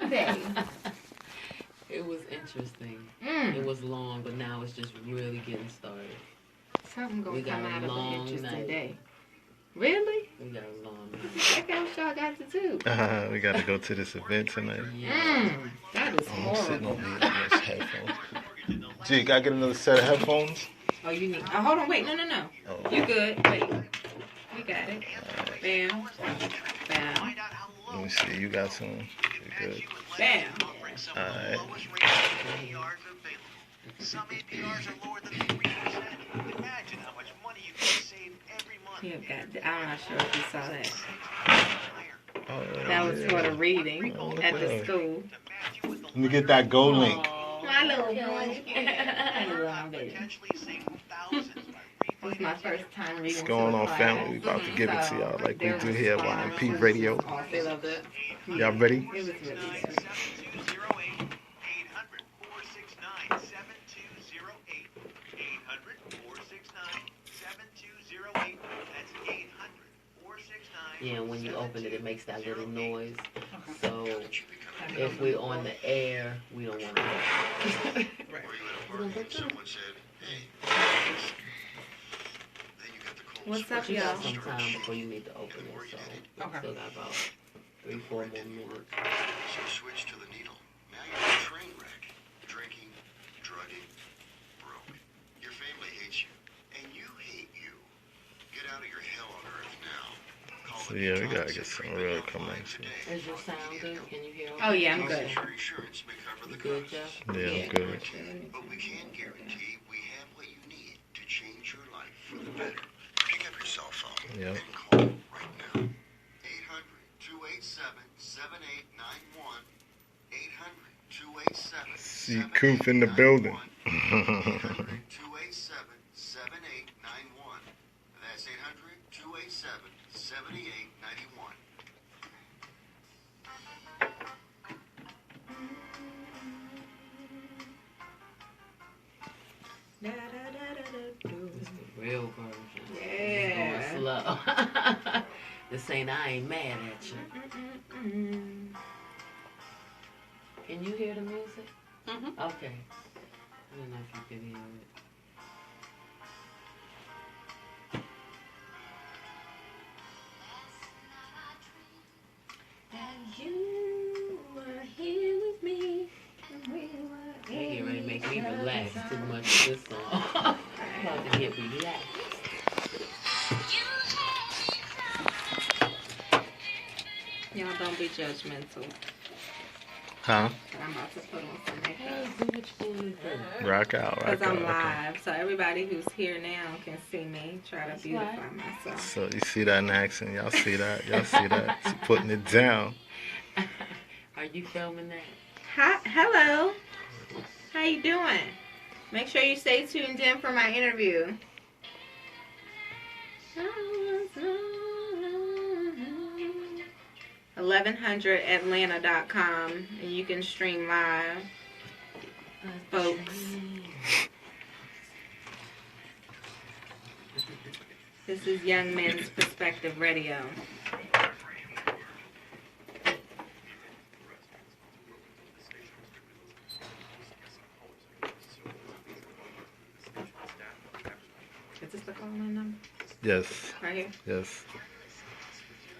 Sunday. It was interesting. It was long, but now it's just really getting started. Something gonna come out of an interesting night. day. Really? We got a long night. Check out what y'all got to do. We got to go to this event tonight. That is I'm sitting horrible. over here with this headphones. Gee, gotta get another set of headphones? Oh, you need. Oh, hold on. Wait. No. Oh. You good. Wait. We got it. Bam. Bam. Let me see. You got some? You good? Bam. Alright. Some APRs are lower than 3%. Imagine how much money you can save every month. You got. I'm not sure if you saw that. Oh, That was for the reading at the school. Let me get that Go link. My little boy. I love it. It was my first time reading. What's going on, family? We about to give it to y'all like we do here at YMP Radio. Oh, they loved it. Y'all ready? It was really good. Yeah, when you open it, it makes that little noise. So if we're on the air, we don't want to. What's up, You got y'all? some time before you need to open it, so still got about 3-4 more minutes. So switch to the needle. Now you're a train wreck. Drinking, drugging, broke. Your family hates you, and you hate you. Get out of your hell on earth now. So yeah, we gotta get some real coming. Is your sound good? Can you hear? Oh yeah, I'm good. Your insurance may cover the You good, cost. Jeff? Yeah, I'm good. But we can guarantee we have what you need to change your life for the better. Pick up your cell phone Yep. and call right now. 800-287-7891. 800-287-7891. See Coop in the building. 800-287-7891. That's 800-287-7891. It's the real version. Yeah. It's going slow. This ain't I ain't mad at you. Can you hear the music? Okay. I don't know if you can hear it. And you were here with me. And we were They get ready to make me relax too much this song. I'm about to get relaxed. Y'all don't be judgmental. Huh? I'm about to put on some Hey, makeup. do what you want to do. Rock out, rock Because I'm out. live, so everybody who's here now can see me try to beautify myself. So you see that in action? Y'all see that? Y'all see that? She putting it down. Are you filming that? Hi, hello. How you doing? Make sure you stay tuned in for my interview. 1100atlanta.com and you can stream live, folks. This is Young Men's Perspective Radio. Is this the call-in number? Yes, Right here? yes.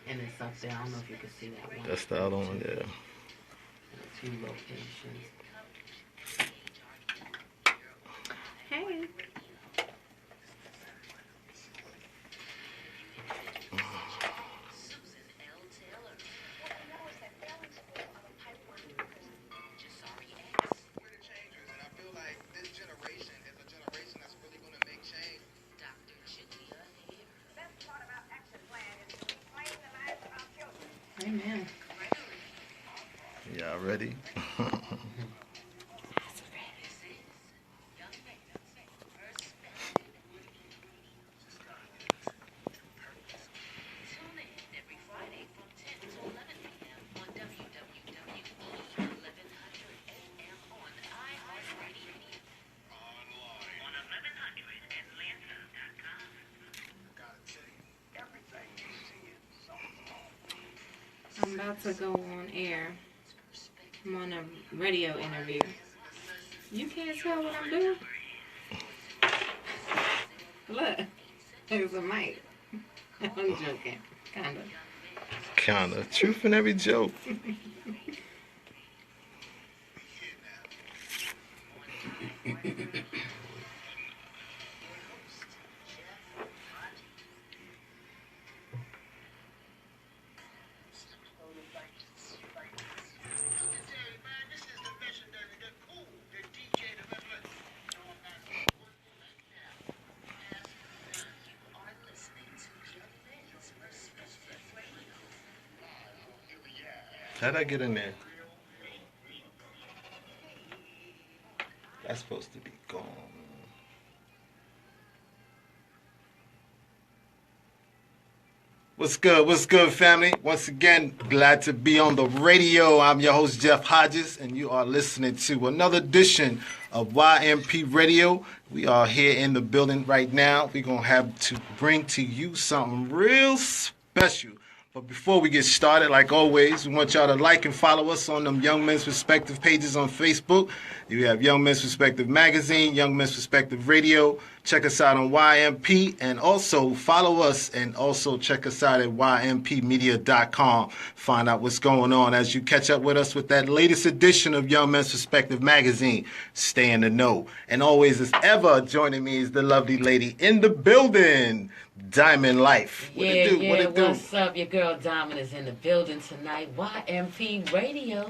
And it's up there. I don't know if you can see that one. That's the other one, yeah. Two locations. Hey. Amen. Y'all ready? I'm about to go on air I'm on a radio interview. You can't tell what I'm doing? Look, there's a mic. I'm joking. Kinda. Kinda. Truth in every joke. How'd I get in there? That's supposed to be gone. What's good? What's good, family? Once again, glad to be on the radio. I'm your host, Jeff Hodges, and you are listening to another edition of YMP Radio. We are here in the building right now. We're going to have to bring to you something real special. But before we get started, like always, we want y'all to like and follow us on them Young Men's Perspective pages on Facebook. You have Young Men's Perspective Magazine, Young Men's Perspective Radio. Check us out on YMP, and also follow us, and also check us out at YMPmedia.com. Find out what's going on as you catch up with us with that latest edition of Young Men's Perspective Magazine. Stay in the know. And always, as ever, joining me is the lovely lady in the building, Diamond Life. What it do? What it do? What's up? Your girl Diamond is in the building tonight. YMP Radio.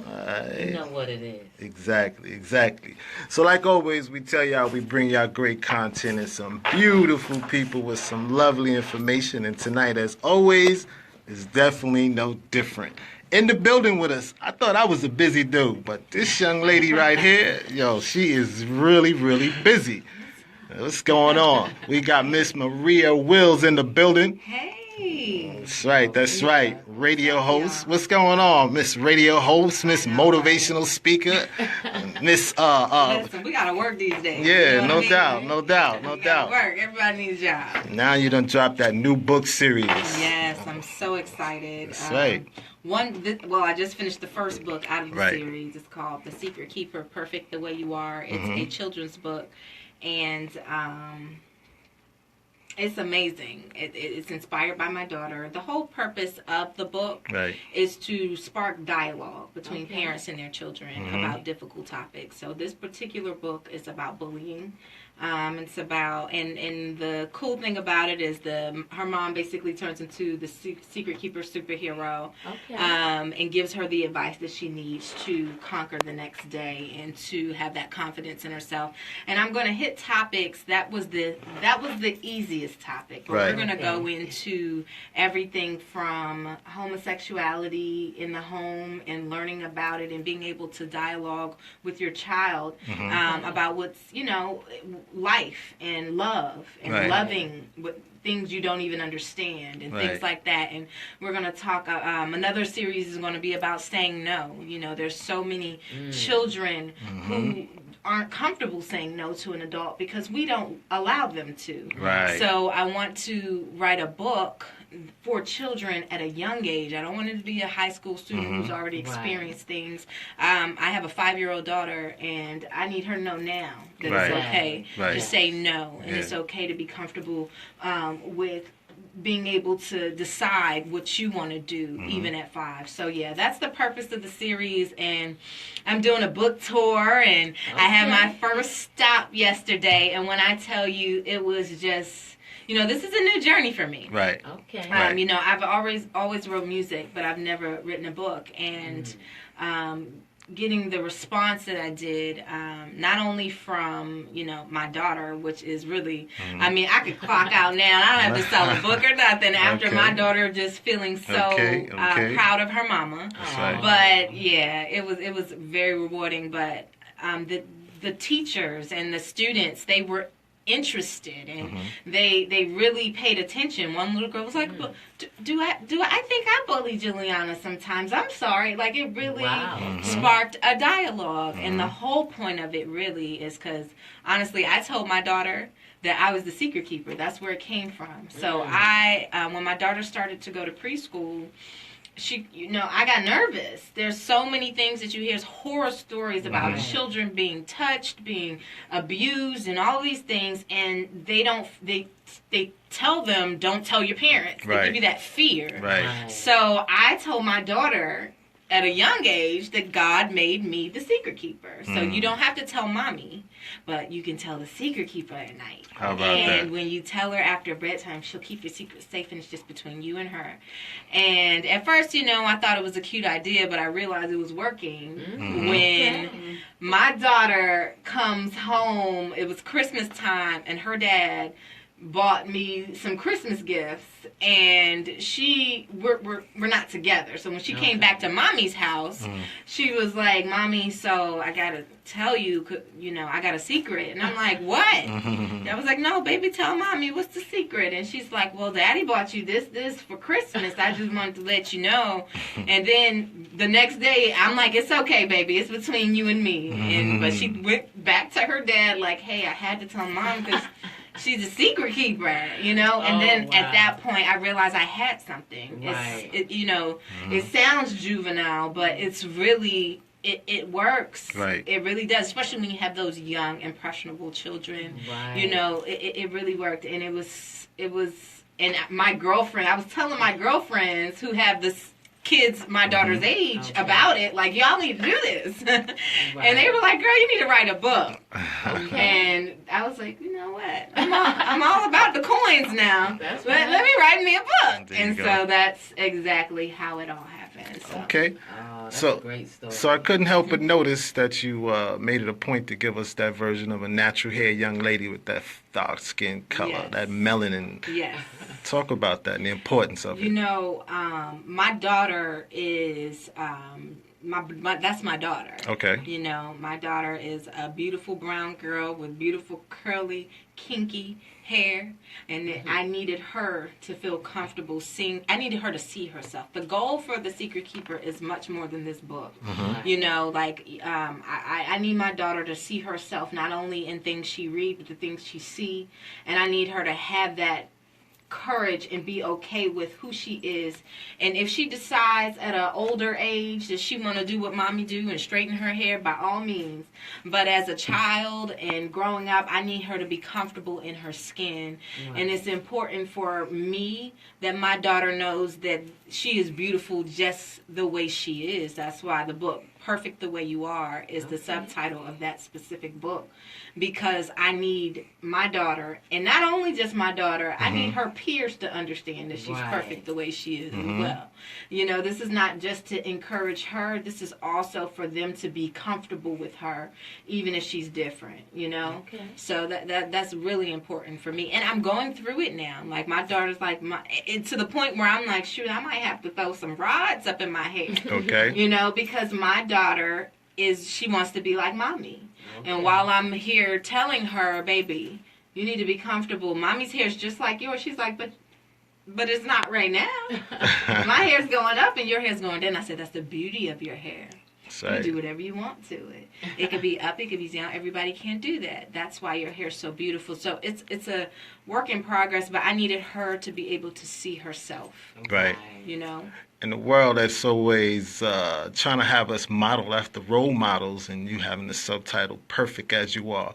You know what it is. Exactly. So like always, we tell y'all we bring y'all great content and some beautiful people with some lovely information. And tonight, as always, is definitely no different. In the building with us, I thought I was a busy dude, but this young lady right here, she is really, really busy. What's going on? We got Miss Maria Wills in the building. Hey. That's right. Radio host. What's going on, Miss Radio host, Miss Motivational Speaker, Miss Listen, we gotta work these days. Yeah, you know no doubt. Work. Everybody needs a job. Now you done dropped that new book series. Yes, I'm so excited. That's right. I just finished the first book out of the series. It's called The Secret Keeper, Perfect the Way You Are. It's a children's book. And it's amazing. It's inspired by my daughter. The whole purpose of the book is to spark dialogue between parents and their children about difficult topics. So this particular book is about bullying. It's about, and the cool thing about it is her mom basically turns into the secret keeper superhero, and gives her the advice that she needs to conquer the next day and to have that confidence in herself. And I'm going to hit topics. That was the easiest topic. We're going to go into everything from homosexuality in the home and learning about it and being able to dialogue with your child about what's, life and love and loving things you don't even understand and things like that. And we're going to talk, another series is going to be about saying no. There's so many children who aren't comfortable saying no to an adult because we don't allow them to. So I want to write a book for children at a young age. I don't want it to be a high school student who's already experienced things. I have a 5-year-old daughter, and I need her to know now that it's okay to say no, and it's okay to be comfortable with being able to decide what you want to do even at 5. So that's the purpose of the series. And I'm doing a book tour, and I had my first stop yesterday, and when I tell you, it was just, this is a new journey for me. I've always wrote music, but I've never written a book. And getting the response that I did, not only from, my daughter, which is really, I could clock out now. I don't have to sell a book or nothing after my daughter just feeling so proud of her mama. But it was very rewarding. But the teachers and the students, they were interested, and they really paid attention. One little girl was like, do I think I bully Juliana sometimes? I'm sorry. Like, it really sparked a dialogue. And the whole point of it really is because, honestly, I told my daughter that I was the secret keeper. That's where it came from. So when my daughter started to go to preschool, I got nervous. There's so many things that you hear, horror stories about children being touched, being abused, and all these things, and they tell them, don't tell your parents. They give you that fear. Right. So I told my daughter at a young age that God made me the secret keeper. So you don't have to tell mommy, but you can tell the secret keeper at night. How about that? And when you tell her after bedtime, she'll keep your secret safe, and it's just between you and her. And at first, I thought it was a cute idea, but I realized it was working when my daughter comes home. It was Christmas time, and her dad bought me some Christmas gifts, and we're not together. So when she came back to mommy's house, she was like, "Mommy, so I gotta tell you, I got a secret." And I'm like, "What?" I was like, "No, baby, tell mommy, what's the secret?" And she's like, "Well, daddy bought you this for Christmas. I just wanted to let you know." And then the next day, I'm like, "It's okay, baby, it's between you and me." But she went back to her dad like, "Hey, I had to tell mom because she's a secret keeper, And then at that point, I realized I had something. Right. It sounds juvenile, but it's really, it works. Right. It really does, especially when you have those young, impressionable children. Right. It really worked. And it was, and my girlfriend, I was telling my girlfriends who have this kids my daughter's age about it, like, y'all need to do this. And they were like, "Girl, you need to write a book." And I was like, you know what, I'm all about the coins now. Let me write me a book. And so that's exactly how it all happened. So. Okay. That's So, a great story. so I couldn't help but notice that you made it a point to give us that version of a natural hair young lady with that dark skin color, that melanin. Yes. Talk about that and the importance of it. My daughter is that's my daughter. Okay. My daughter is a beautiful brown girl with beautiful curly, kinky hair, and I needed her to feel comfortable seeing. I needed her to see herself. The goal for The Secret Keeper is much more than this book. I need my daughter to see herself not only in things she reads, but the things she sees, and I need her to have that courage and be okay with who she is. And if she decides at an older age that she want to do what mommy do and straighten her hair, by all means. But as a child and growing up, I need her to be comfortable in her skin. Right. And it's important for me that my daughter knows that she is beautiful just the way she is. That's why the book Perfect the Way You Are is the subtitle of that specific book, because I need my daughter, and not only just my daughter, I need her peers to understand that she's perfect the way she is as well. This is not just to encourage her, this is also for them to be comfortable with her, even if she's different, So that's really important for me. And I'm going through it now. Like, my daughter's like, to the point where I'm like, shoot, I might have to throw some rods up in my hair. Okay. Because my daughter she wants to be like mommy. Okay. And while I'm here telling her, baby, you need to be comfortable. Mommy's hair is just like yours. She's like, but it's not right now. My hair's going up and your hair's going down. I said, that's the beauty of your hair. You do whatever you want to it. It could be up, it could be down. Everybody can't do that. That's why your hair's so beautiful. So it's a work in progress, but I needed her to be able to see herself. Right. In the world that's always trying to have us model after role models, and you having the subtitle Perfect As You Are.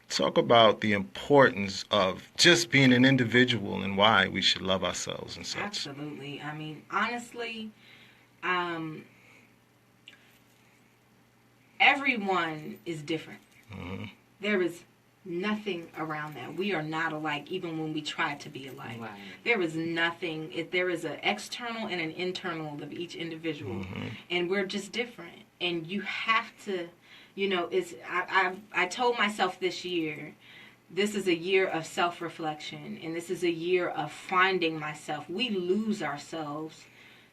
Talk about the importance of just being an individual and why we should love ourselves and such. Absolutely. I mean, honestly, everyone is different. There is nothing around that. We are not alike, even when we try to be alike. Right. There is nothing. There is an external and an internal of each individual, and we're just different. And you have to, I told myself this year, this is a year of self-reflection, and this is a year of finding myself. We lose ourselves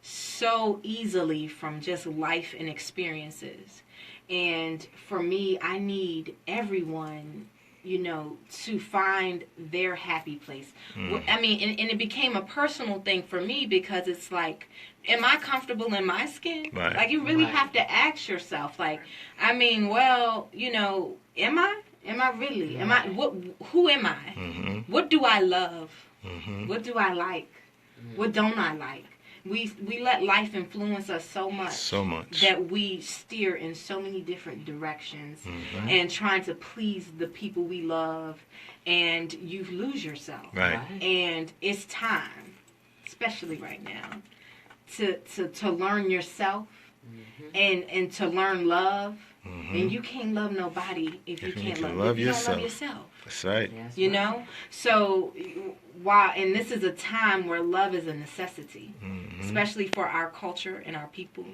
so easily from just life and experiences. And for me, I need everyone, to find their happy place. I mean, and it became a personal thing for me, because it's like, am I comfortable in my skin? Right. Like, you really have to ask yourself, like, I mean, well, am I? Am I really? Am I? Who am I? What do I love? What do I like? What don't I like? we let life influence us so much that we steer in so many different directions and trying to please the people we love, and you lose yourself. And it's time, especially right now, to learn yourself and to learn love. And you can't love nobody if you can't love yourself. That's right. You know? So and this is a time where love is a necessity, especially for our culture and our people.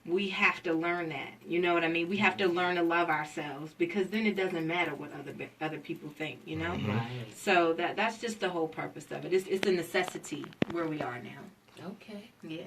We have to learn that. You know what I mean? We have to learn to love ourselves, because then it doesn't matter what other people think, you know? So that's just the whole purpose of it. It's a necessity where we are now. Okay. Yeah.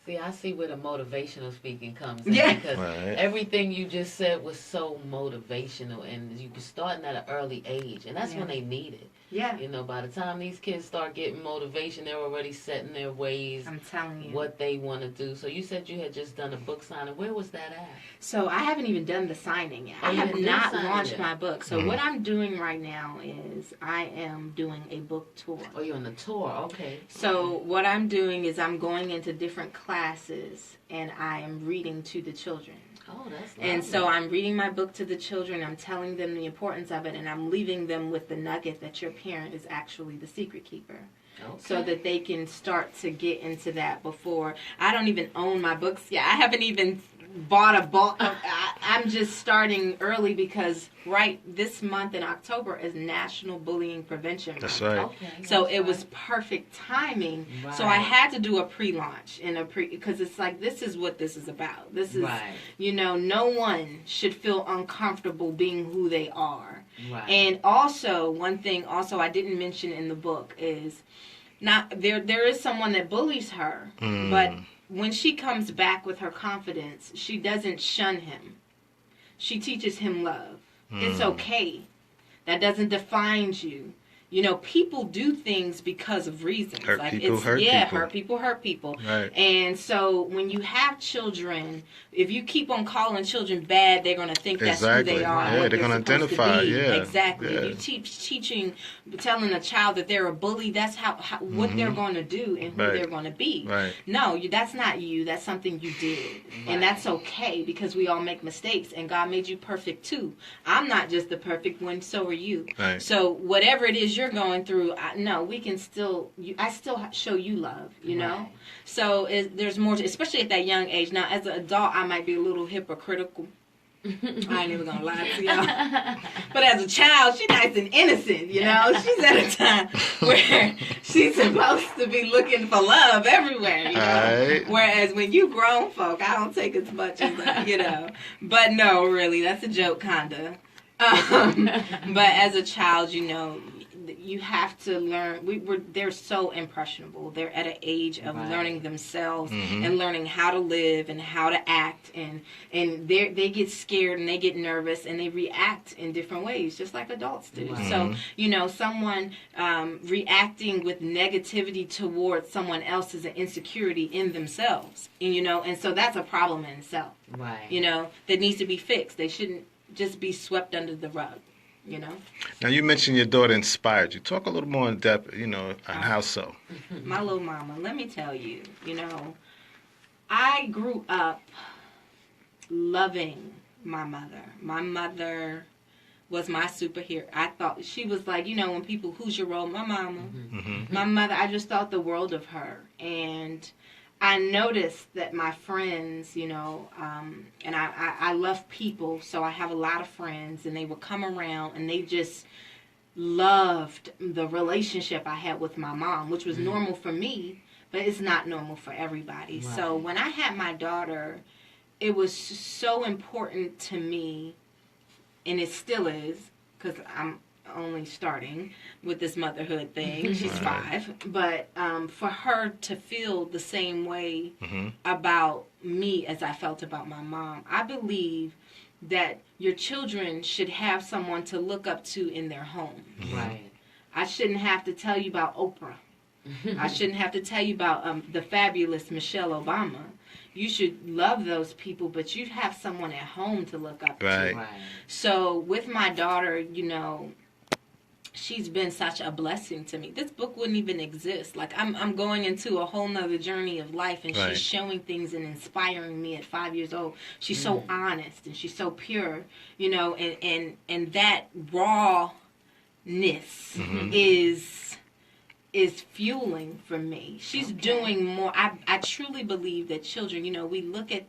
See, I see where the motivational speaking comes in, because everything you just said was so motivational, and you can start at an early age, and that's when they need it. Yeah. You know, by the time these kids start getting motivation, they're already setting their ways. I'm telling you. What they want to do. So you said you had just done a book signing. Where was that at? So I haven't even done the signing yet. I have not launched my book. So what I'm doing right now is I am doing a book tour. Oh, you're on the tour. Okay. So what I'm doing is I'm going into different classes and I am reading to the children. Oh, that's lovely. And so I'm reading my book to the children. I'm telling them the importance of it, and I'm leaving them with the nugget that your parent is actually the secret keeper. Okay. So that they can start to get into that before. I don't even own my books yet. I haven't even bought a book. I'm just starting early because this month in October is National Bullying Prevention Month. That's right. Okay, so it was perfect timing. Right. So I had to do a pre-launch because it's like, this is what this is about. This is, you know, no one should feel uncomfortable being who they are. Right. And also, one thing also I didn't mention in the book is, not there is someone that bullies her, but when she comes back with her confidence, she doesn't shun him. She teaches him love. It's okay. That doesn't define you. You know, people do things because of reasons. Hurt people. Hurt people. Right. And so when you have children, if you keep on calling children bad, they're going to think that's who they are. Yeah, they're going to identify. Yeah. Exactly. Yeah. If you telling a child that they're a bully, that's how what they're going to do and who they're going to be. Right. No, that's not you. That's something you did. Right. And that's okay, because we all make mistakes, and God made you perfect too. I'm not just the perfect one, so are you. Right. So whatever it is you're going through, we can still, I still show you love, you know? So there's more, especially at that young age. Now, as an adult, I might be a little hypocritical. I ain't even gonna lie to y'all. But as a child, she's nice and innocent, you know? She's at a time where she's supposed to be looking for love everywhere, you know? Right. Whereas when you grown folk, I don't take as much as, you know? But no, really, that's a joke, kinda. But as a child, you know, you have to learn. They're so impressionable. They're at an age of learning themselves and learning how to live and how to act, and they get scared and they get nervous and they react in different ways, just like adults do. So, you know, someone reacting with negativity towards someone else is an insecurity in themselves, and, you know, and so that's a problem in itself. Right. You know, that needs to be fixed. They shouldn't just be swept under the rug. You know. Now, you mentioned your daughter inspired you. Talk a little more in depth, you know, on how so. My little mama, let me tell you, you know, I grew up loving my mother. My mother was my superhero. I thought she was like, you know, when people, who's your role? My mama. My mother, I just thought the world of her. And I noticed that my friends, you know, and I love people, so I have a lot of friends, and they would come around and they just loved the relationship I had with my mom, which was normal for me, but it's not normal for everybody. Right. So when I had my daughter, it was so important to me, and it still is, because I'm only starting with this motherhood thing. She's 5. But for her to feel the same way about me as I felt about my mom, I believe that your children should have someone to look up to in their home. Right. I shouldn't have to tell you about Oprah. I shouldn't have to tell you about the fabulous Michelle Obama. You should love those people, but you have someone at home to look up to. Right. So with my daughter, you know, she's been such a blessing to me. This book wouldn't even exist. Like, I'm going into a whole nother journey of life, and she's showing things and inspiring me at 5 years old. She's so honest, and she's so pure, you know, and that rawness is fueling for me. She's doing more. I truly believe that children, you know, we look at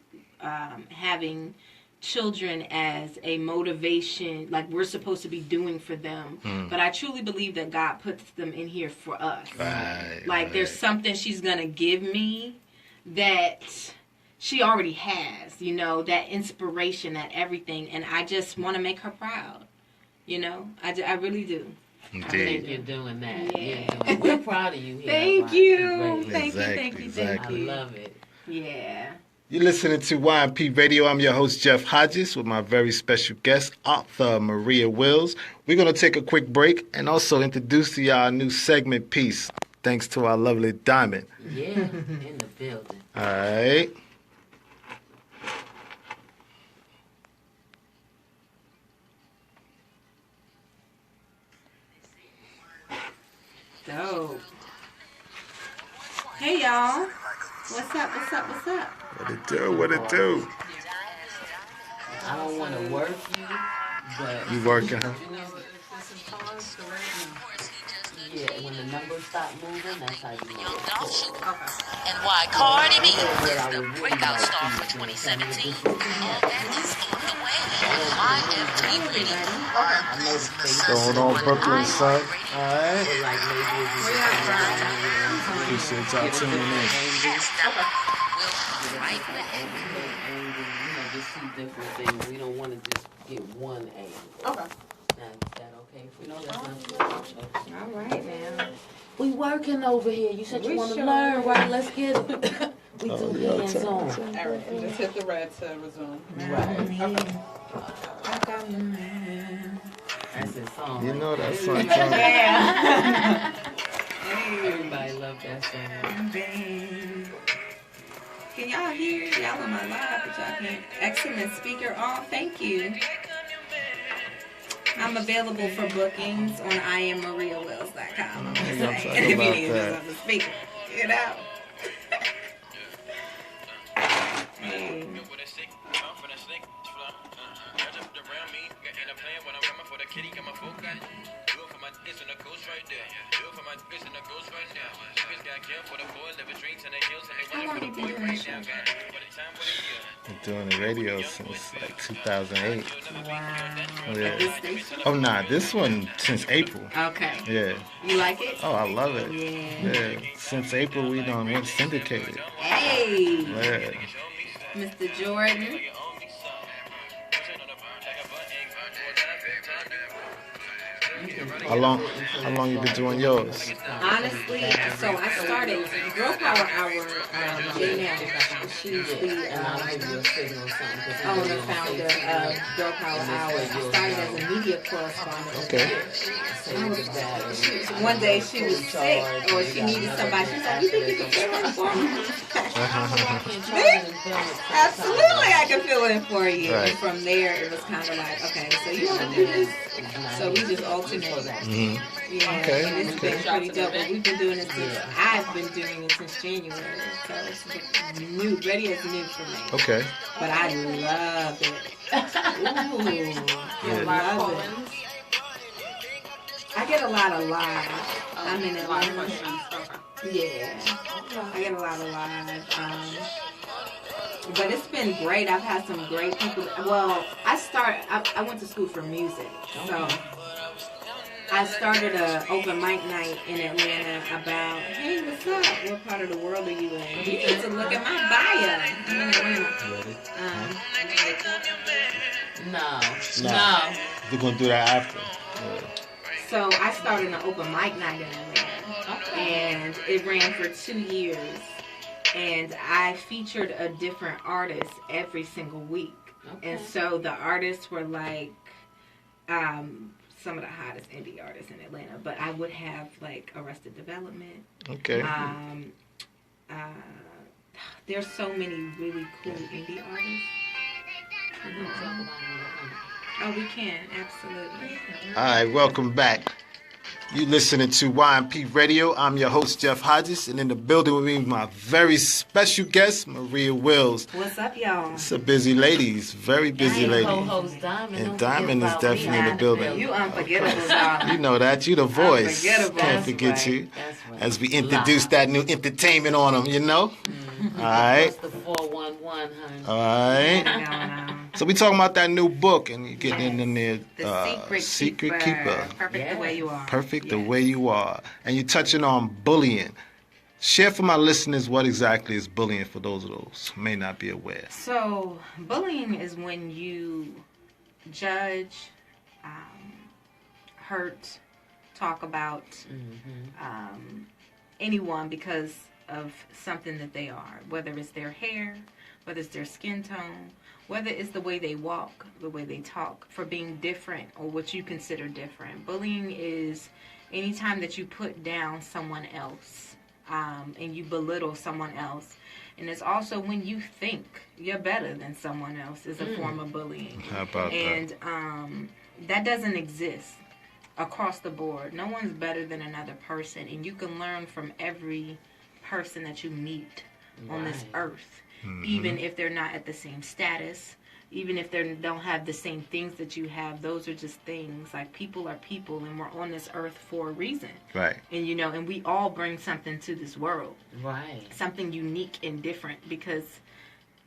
having children as a motivation, like we're supposed to be doing for them. But I truly believe that God puts them in here for us. There's something she's going to give me that she already has, you know, that inspiration, that everything. And I just want to make her proud. You know, I really do. I think you're doing that. Yeah. We're proud of you here. Thank you. Thank you. I love it. Yeah. You're listening to YMP Radio. I'm your host, Jeff Hodges, with my very special guest, author Maria Wills. We're going to take a quick break and also introduce to y'all a new segment piece, thanks to our lovely Diamond. Yeah, in the building. All right. Dope. Hey, y'all. What's up? What it do? I don't want to work you, but... You working, huh? Yeah, when the numbers stop moving, that's how you know it's cool. And why Cardi B is the breakout star for 2017. All that is on the way. YMP Radio. Going on Brooklyn, son. All right. Appreciate y'all tuning in. We'll right back. Just see different things. We don't want to just get one angle. Okay. Now, is that okay? We know that's not good. All right, now. We working over here. You said you want to learn, right? Let's get it. We do hands on. All right, just hit the red to resume. Right. That's his song. You know that song. Yeah. Everybody love that song. Can y'all hear? Y'all on my live, but y'all can't. Excellent speaker on. Thank you. I'm available for bookings on YMPmariawills.com. If you need to just have a speaker, you know. Hey. Been doing the radio since like 2008. Wow. Yeah. Oh, nah, this one since April. Okay. Yeah. You like it? Oh, I love it. Yeah. Since April, we done went syndicated. Hey. Yeah. Mr. Jordan. How long you been doing yours? Honestly, so I started Girl Power Hour. Janelle, she's the owner, founder of Girl Power Hour. I started as a media correspondent. Okay. One day she was sick, or she needed somebody. She's like, "You think you can fill in for me?" Absolutely, I can fill in for you. Right. And from there, it was kind of like, okay, so you want to do this? So we just alternated. Mm-hmm. Yeah, Okay. and it's been pretty dope. But we've been doing it since I've been doing it since January, so it's new. Radio's new for me. Okay. But I love it. Ooh, I love it. I get a lot of live. I'm in Atlanta. Yeah, I get a lot of live. But it's been great. I've had some great people. Well, I went to school for music, so I started an open mic night in Atlanta about, hey, what's up? What part of the world are you in? You need to look at my bio. I'm in Atlanta. No. We're going to do that after. Yeah. So I started an open mic night in Atlanta, and it ran for 2 years. And I featured a different artist every single week. Okay. And so the artists were like some of the hottest indie artists in Atlanta. But I would have like Arrested Development. Okay. There's so many really cool indie artists. Oh, we can, absolutely. All right, welcome back. You listening to YMP Radio. I'm your host, Jeff Hodges, and in the building with me, my very special guest, Maria Wills. What's up, y'all? It's a busy lady. Very busy lady. Co-host Diamond. And Diamond is definitely in the building. You unforgettable, dog. You know that. You the voice. Unforgettable. Can't forget you. That's right. As we introduce that new entertainment on them, you know? Mm-hmm. All right. That's the 411, honey. All right. So we talking about that new book, and you're getting in there. The Secret Keeper. Perfect the way you are. Perfect the way you are. And you're touching on bullying. Share for my listeners what exactly is bullying for those who may not be aware. So, bullying is when you judge, hurt, talk about anyone because of something that they are, whether it's their hair, whether it's their skin tone, whether it's the way they walk, the way they talk, for being different or what you consider different. Bullying is anytime that you put down someone else and you belittle someone else. And it's also when you think you're better than someone else is a form of bullying. How about that? And that doesn't exist across the board. No one's better than another person, and you can learn from every person that you meet on this earth, even if they're not at the same status, even if they don't have the same things that you have. Those are just things. Like, people are people, and we're on this earth for a reason. Right. And, you know, and we all bring something to this world. Right. Something unique and different, because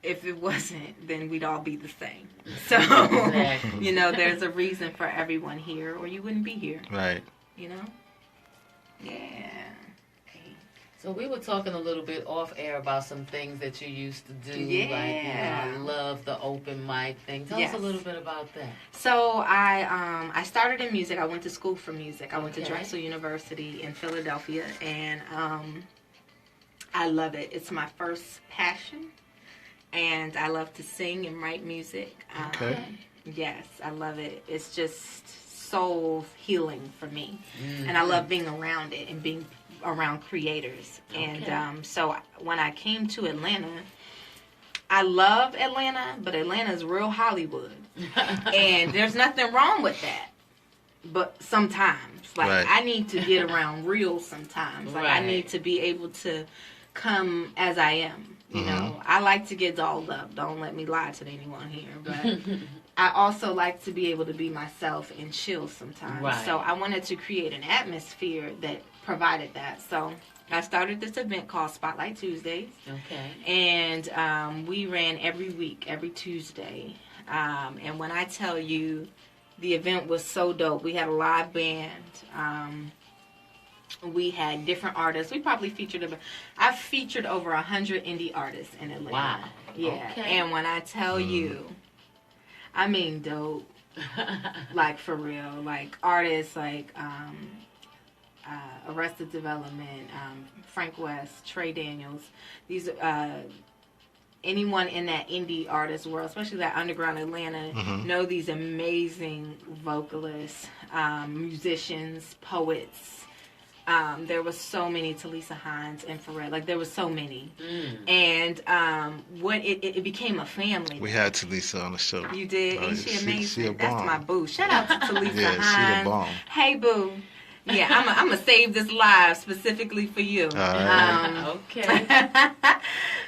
if it wasn't, then we'd all be the same. So, Exactly. you know, there's a reason for everyone here, or you wouldn't be here. Right. You know? Yeah. So we were talking a little bit off air about some things that you used to do. Yeah. Like, I love the open mic thing. Tell us a little bit about that. So I started in music. I went to school for music. I went to Drexel University in Philadelphia, and I love it. It's my first passion, and I love to sing and write music. Yes, I love it. It's just soul healing for me, and I love being around it and being around creators. And so when I came to Atlanta, I love Atlanta, but Atlanta's real Hollywood. And there's nothing wrong with that. But sometimes, like, I need to get around real sometimes. Like, I need to be able to come as I am. You know, I like to get dolled up. Don't let me lie to anyone here. But I also like to be able to be myself and chill sometimes. Right. So I wanted to create an atmosphere that provided that. So I started this event called Spotlight Tuesdays. Okay. And we ran every week, every Tuesday. And when I tell you, the event was so dope. We had a live band. We had different artists. We probably I've featured over 100 indie artists in Atlanta. Wow. Yeah. Okay. And when I tell you, I mean dope. Like, for real. Like, artists like Arrested Development, Frank West, Trey Daniels. These anyone in that indie artist world, especially that underground Atlanta, know these amazing vocalists, musicians, poets. There was so many, Talisa Hines, Infrared, like, there was so many. And what it became a family. We had Talisa on the show. You did? Ain't she amazing? She a bomb. That's my boo. Shout out to Talisa Hines. She a bomb. Hey, boo. Yeah, I'm going to save this live specifically for you. Okay.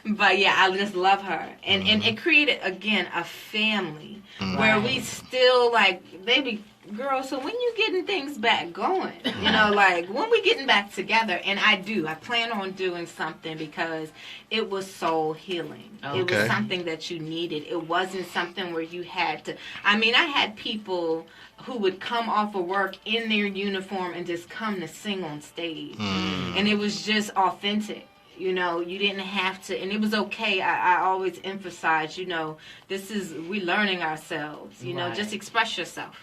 But yeah, I just love her. And it created, again, a family where we still, like, they be, girl, so when you getting things back going? You know, like, when we getting back together? And I plan on doing something because it was soul healing. Okay. It was something that you needed. It wasn't something where you had to, I mean, I had people who would come off of work in their uniform and just come to sing on stage. And it was just authentic. You know, you didn't have to, and it was okay. I always emphasize, you know, we learning ourselves, you know, just express yourself.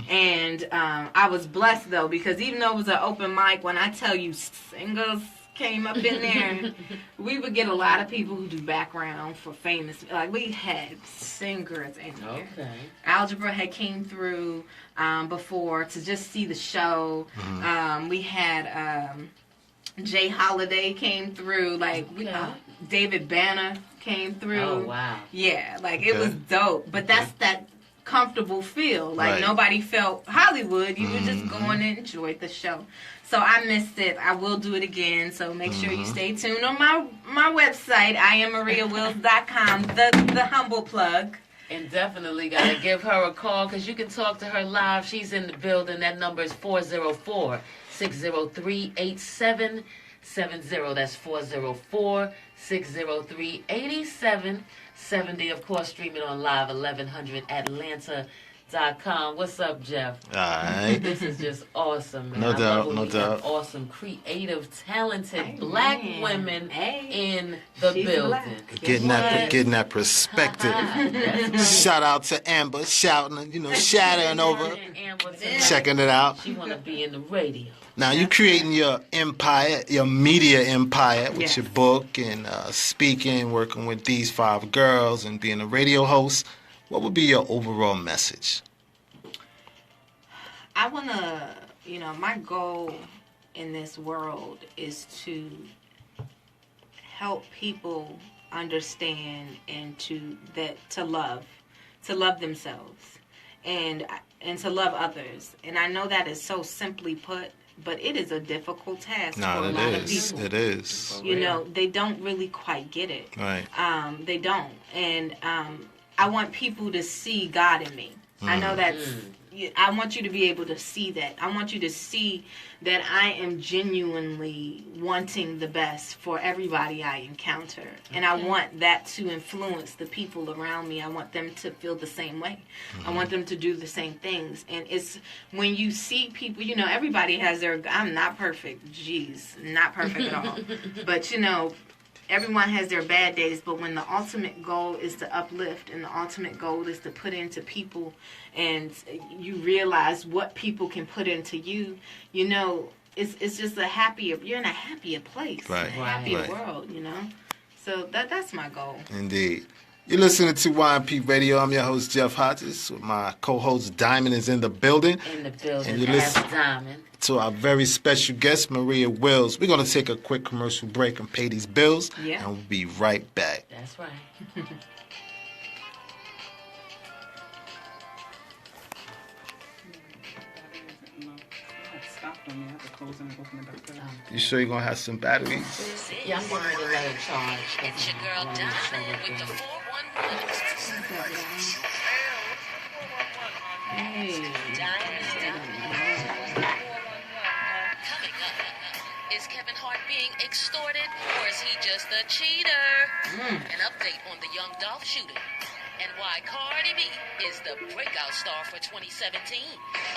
And I was blessed, though, because even though it was an open mic, when I tell you singers came up in there, we would get a lot of people who do background for famous, like, we had singers in there. Okay. Algebra had came through before to just see the show. We had Jay Holiday came through, like, David Banner came through. Oh, wow. Yeah, like, it was dope. But that comfortable feel. Like nobody felt Hollywood. You were just going and enjoyed the show. So I missed it. I will do it again. So make sure you stay tuned on my website, YMPmediaWills.com. The humble plug. And definitely got to give her a call because you can talk to her live. She's in the building. That number is 404-603-8770. That's 404-603-8770. Of course, streaming on live 1100atlanta.com. What's up, Jeff? All right. This is just awesome, man. No doubt, no doubt. Awesome, creative, talented black women in the building. Getting that perspective. Shout out to Amber, shouting, shattering over, checking it out. She want to be in the radio. Now you creating your empire, your media empire with your book and speaking, working with these 5 girls and being a radio host. What would be your overall message? I want to, my goal in this world is to help people understand and to love themselves and to love others. And I know that is so simply put, but it is a difficult task for a lot of people. It is. They don't really quite get it. Right. They don't. And I want people to see God in me. I know I want you to be able to see that. I want you to see that I am genuinely wanting the best for everybody I encounter. And I want that to influence the people around me. I want them to feel the same way. I want them to do the same things. And it's when you see people, everybody has I'm not perfect. Jeez, not perfect at all. But, everyone has their bad days, but when the ultimate goal is to uplift and the ultimate goal is to put into people and you realize what people can put into you, it's just you're in a happier place, a happier world, So that's my goal. Indeed. You're listening to YMP Radio. I'm your host, Jeff Hodges. My co-host, Diamond, is in the building. And you're listening Diamond. To our very special guest, Maria Wills. We're going to take a quick commercial break and pay these bills. And we'll be right back. That's right. You sure you're going to have some batteries? Yeah, I'm going to let it charge. It's your girl Diamond with the 411. Coming up, is Kevin Hart being extorted or is he just a cheater? An update on the young Dolph shooting. And why Cardi B is the breakout star for 2017.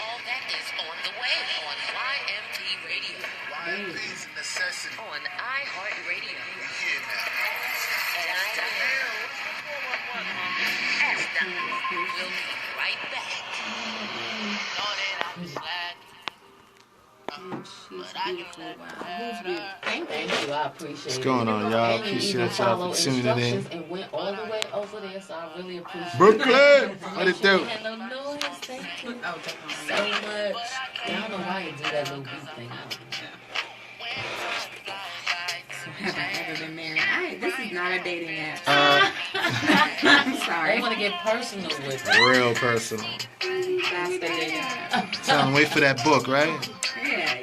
All that is on the way on YMP Radio. YMP's necessity. On iHeartRadio. We'll be right back. Thank you. I appreciate it. What's going on, y'all? Appreciate y'all for tuning in. And went all the way over there, so I really appreciate Brooklyn! What it do? Hello, Louis. Thank you so much. I don't know why you do that little beat thing. Have I ever been married? This is not a dating app. I'm sorry. They want to get personal with it. Real personal. That's the dating app. Tell them, wait for that book, right?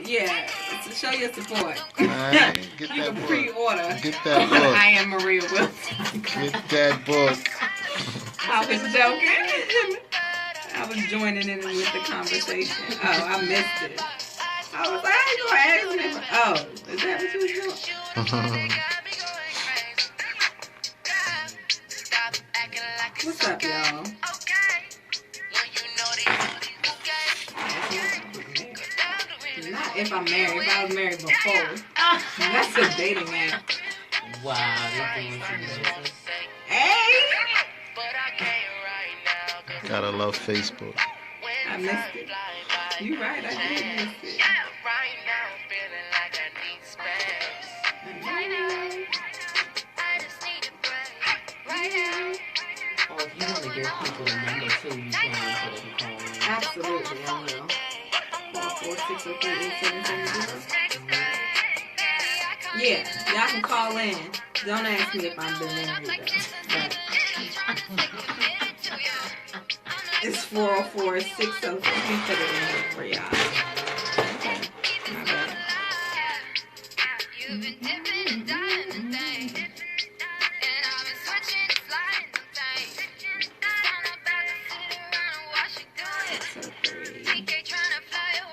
Yeah. So show your support. All right, get You that can book. pre-order. Get that book. I am Maria Wilson. Get that book. I was joking. I was joining in with the conversation. Oh, I missed it. I was like, how you gonna ask me? Oh, is that what you was doing? What's up, y'all? Not if I'm married. If I was married before. That's a dating app. Wow, they're doing some business. Hey! Gotta love Facebook. I missed it. You right, I did miss it. Oh, if you want to give people the number too, you can call in. Absolutely, I will. 446038770. Yeah, y'all can call in. Don't ask me if I've been married though. It's 404-603. Let me put it in here for y'all. Okay. My bad. You've been dipping and diving and things. And I've been switching and sliding and things. I'm about to sit around and watch you do it.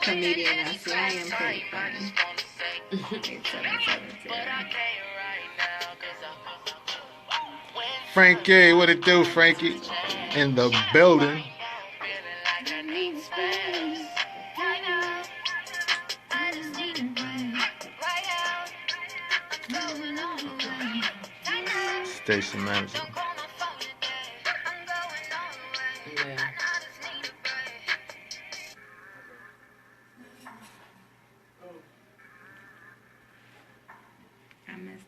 Comedian, I see I am pretty funny. 877. Frankie, what it do, Frankie? In the building. Station manager. Yeah. I missed.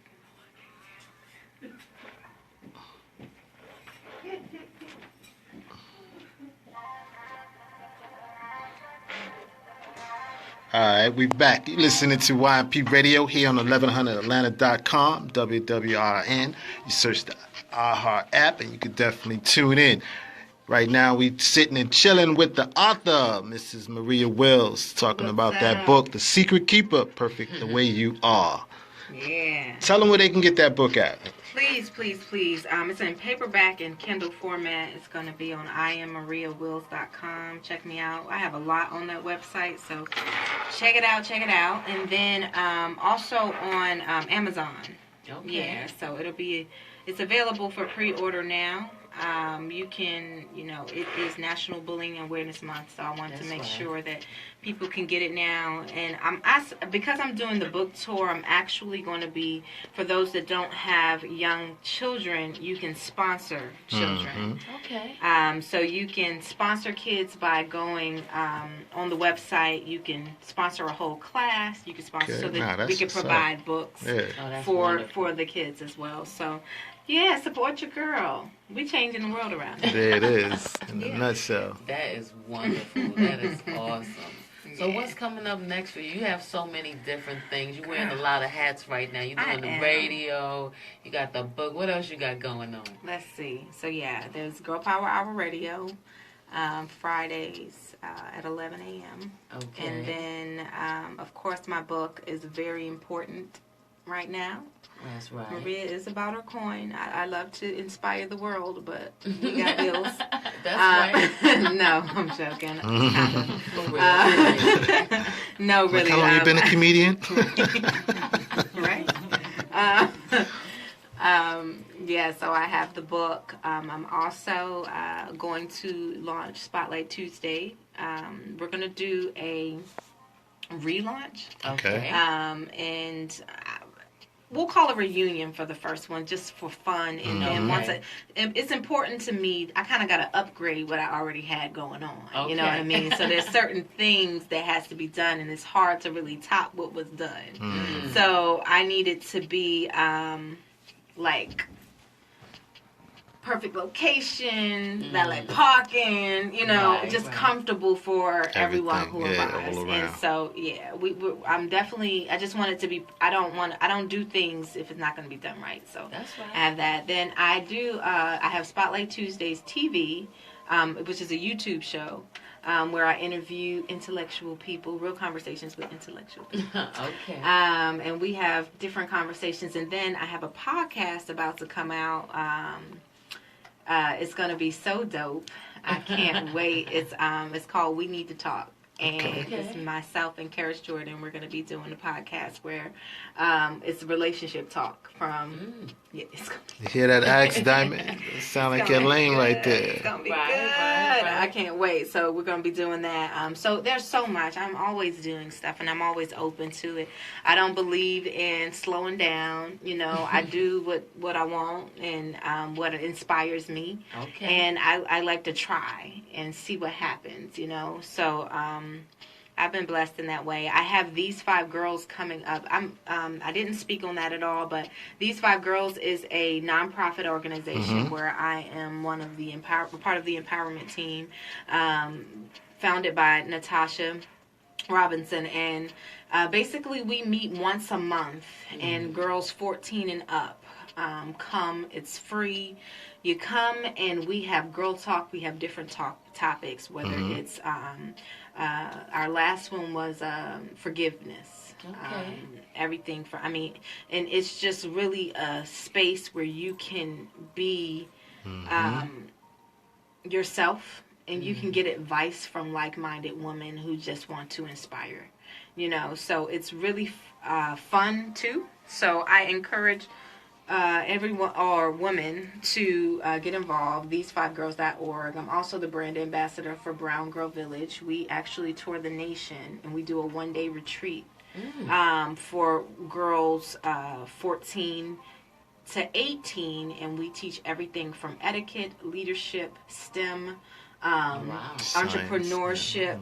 All right, we back. You're listening to YMP Radio here on 1100atlanta.com, WWRN. You search the iHeart app and you can definitely tune in. Right now, we sitting and chilling with the author, Mrs. Maria Wills, talking about that book, The Secret Keeper, Perfect the Way You Are. Yeah. Tell them where they can get that book at. Please, please, please. It's in paperback and Kindle format. It's going to be on YMPmediaWills.com. Check me out. I have a lot on that website, so check it out, check it out. And then also on Amazon. Okay. Yeah, so it's available for pre-order now. You can, it is National Bullying Awareness Month, so I want to make sure that people can get it now. And because I'm doing the book tour, I'm actually going to be, for those that don't have young children, you can sponsor children. Mm-hmm. Okay. So you can sponsor kids by going on the website. You can sponsor a whole class. You can sponsor so that we can provide books for the kids as well. So. Yeah, support your girl. We changing the world around. There it is, in a nutshell. That is wonderful. That is awesome. So what's coming up next for you? You have so many different things. You're wearing a lot of hats right now. You're doing the radio. You got the book. What else you got going on? Let's see. So, yeah, there's Girl Power Hour Radio, Fridays at 11 a.m. Okay. And then, of course, my book is very important right now. That's right. Maria is about her coin. I love to inspire the world, but we got bills. That's right. No, I'm joking. No, really. How long you been a comedian? Right. Yeah, so I have the book. I'm also going to launch Spotlight Tuesday. We're going to do a relaunch. Okay. And we'll call a reunion for the first one, just for fun. And then it's important to me. I kind of got to upgrade what I already had going on. Okay. You know what I mean? So there's certain things that has to be done, and it's hard to really top what was done. Mm. So I needed to be like perfect location, valet parking, just comfortable for everyone who arrives. And so, yeah, I'm definitely, I just want it to be, I don't do things if it's not going to be done right. So that's right. I have that. Then I have Spotlight Tuesdays TV, which is a YouTube show. Where I interview intellectual people, real conversations with intellectual people. Okay. And we have different conversations. And then I have a podcast about to come out. It's going to be so dope. I can't wait. It's called We Need to Talk. And it's myself and Karis Jordan. We're going to be doing a podcast where it's relationship talk from... Yeah, it's gonna you hear that Axe Diamond? It sound like your lane right there. It's going to be good. Right. I can't wait. So we're going to be doing that. So there's so much. I'm always doing stuff, and I'm always open to it. I don't believe in slowing down. I do what I want and what inspires me. Okay. And I like to try and see what happens, So... I've been blessed in that way. I have These 5 Girls coming up. I didn't speak on that at all, but These 5 Girls is a nonprofit organization where I am part of the empowerment team, founded by Natasha Robinson, and basically we meet once a month, and girls 14 and up come. It's free. You come and we have girl talk. We have different topics, whether it's our last one was forgiveness. Okay. Everything and it's just really a space where you can be yourself, and you can get advice from like-minded women who just want to inspire. So it's really fun too. So I encourage everyone or women to get involved. These5girls.org. I'm also the brand ambassador for Brown Girl Village. We actually tour the nation, and we do a one-day retreat for girls 14 to 18, and we teach everything from etiquette, leadership, STEM, entrepreneurship.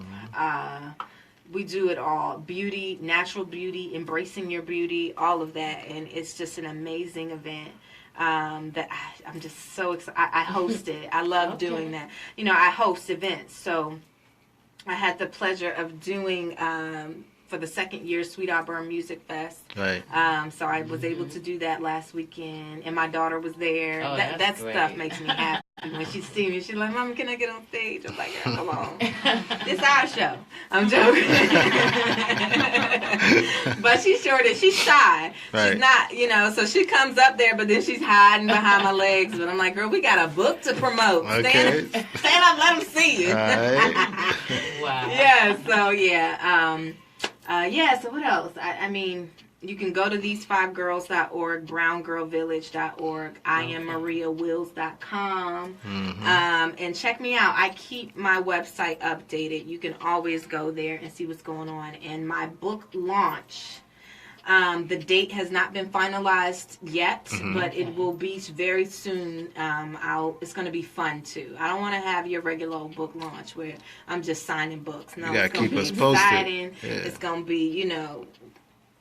We do it all. Beauty, natural beauty, embracing your beauty, all of that. And it's just an amazing event that I'm just so excited. I host it. I love doing that. I host events. So I had the pleasure of doing, for the second year, Sweet Auburn Music Fest. Right. So I was able to do that last weekend. And my daughter was there. Oh, that stuff makes me happy. When she sees me, she's like, "Mama, can I get on stage?" I'm like, "Yeah, come on. It's our show." I'm joking. But she's she's shy. Right. She's not, so she comes up there, but then she's hiding behind my legs. But I'm like, "Girl, we got a book to promote. Okay. Stand up, let them see you." Right. Wow. Yeah, so so what else? I mean, you can go to these5girls.org, browngirlvillage.org, YMPmediaWills.com, and check me out. I keep my website updated. You can always go there and see what's going on. And my book launch, the date has not been finalized yet, but it will be very soon. It's going to be fun too. I don't want to have your regular old book launch where I'm just signing books. No, it's going to be exciting. Yeah. It's going to be,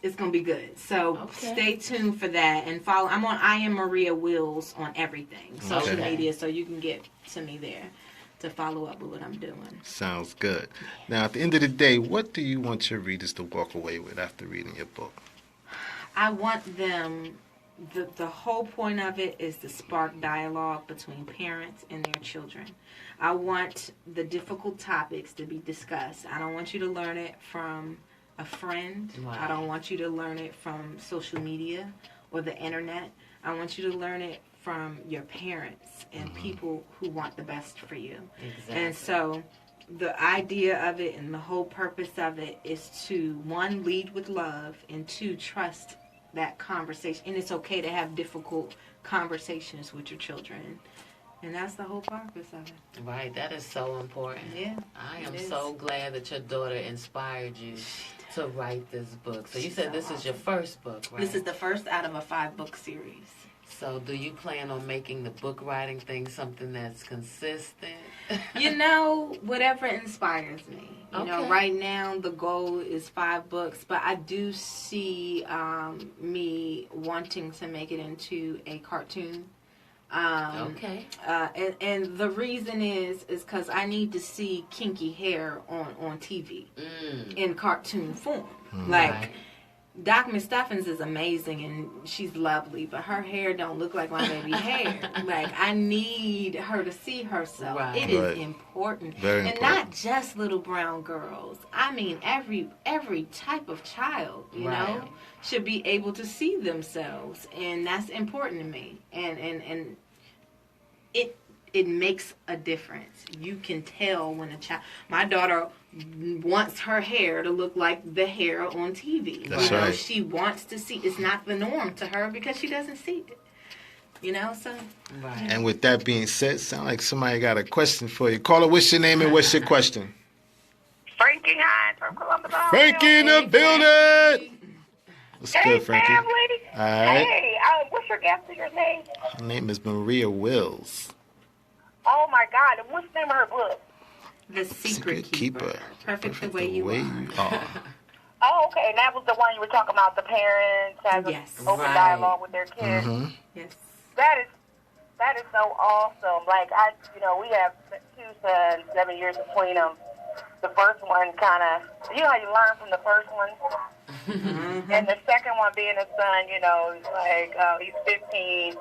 it's going to be good. So stay tuned for that and follow. I'm on I Am Maria Wills on everything, social media, so you can get to me there to follow up with what I'm doing. Sounds good. Now, at the end of the day, what do you want your readers to walk away with after reading your book? I want them, the whole point of it is to spark dialogue between parents and their children. I want the difficult topics to be discussed. I don't want you to learn it from a friend. Wow. I don't want you to learn it from social media or the internet. I want you to learn it from your parents and people who want the best for you. Exactly. And so the idea of it and the whole purpose of it is to, one, lead with love, and two, trust that conversation. And it's okay to have difficult conversations with your children. And that's the whole purpose of it. Right, that is so important. Yeah. I am so glad that your daughter inspired you to write this book. So you said this is your first book, right? This is the first out of a 5-book series. So do you plan on making the book writing thing something that's consistent? Whatever inspires me. Right now the goal is 5 books, but I do see me wanting to make it into a cartoon. And the reason is because I need to see kinky hair on TV in cartoon form. Like, Doc Stephens is amazing and she's lovely, but her hair don't look like my baby hair. Like, I need her to see herself. Right. It is important. Very important. Not just little brown girls. I mean, every type of child, you know, should be able to see themselves, and that's important to me. And it makes a difference. You can tell when a child. My daughter wants her hair to look like the hair on TV. That's right. She wants to see. It's not the norm to her because she doesn't see it. So. Right. And with that being said, sound like somebody got a question for you. Caller, what's your name and what's your question? Frankie Hines from Columbus. Frankie in the building. What's good, Frankie? Family. All right. Hey, what's your guest speaker's name? Her name is Maria Wills. Oh my God! And what's the name of her book? The Secret Keeper. Perfect the way you are. Oh, okay. And that was the one you were talking about. The parents having open dialogue with their kids. Mm-hmm. Yes. That is so awesome. Like we have 2 sons, 7 years between them. the first one kind of, you know how you learn from the first one? And the second one being a son, you know, it's like, he's 15.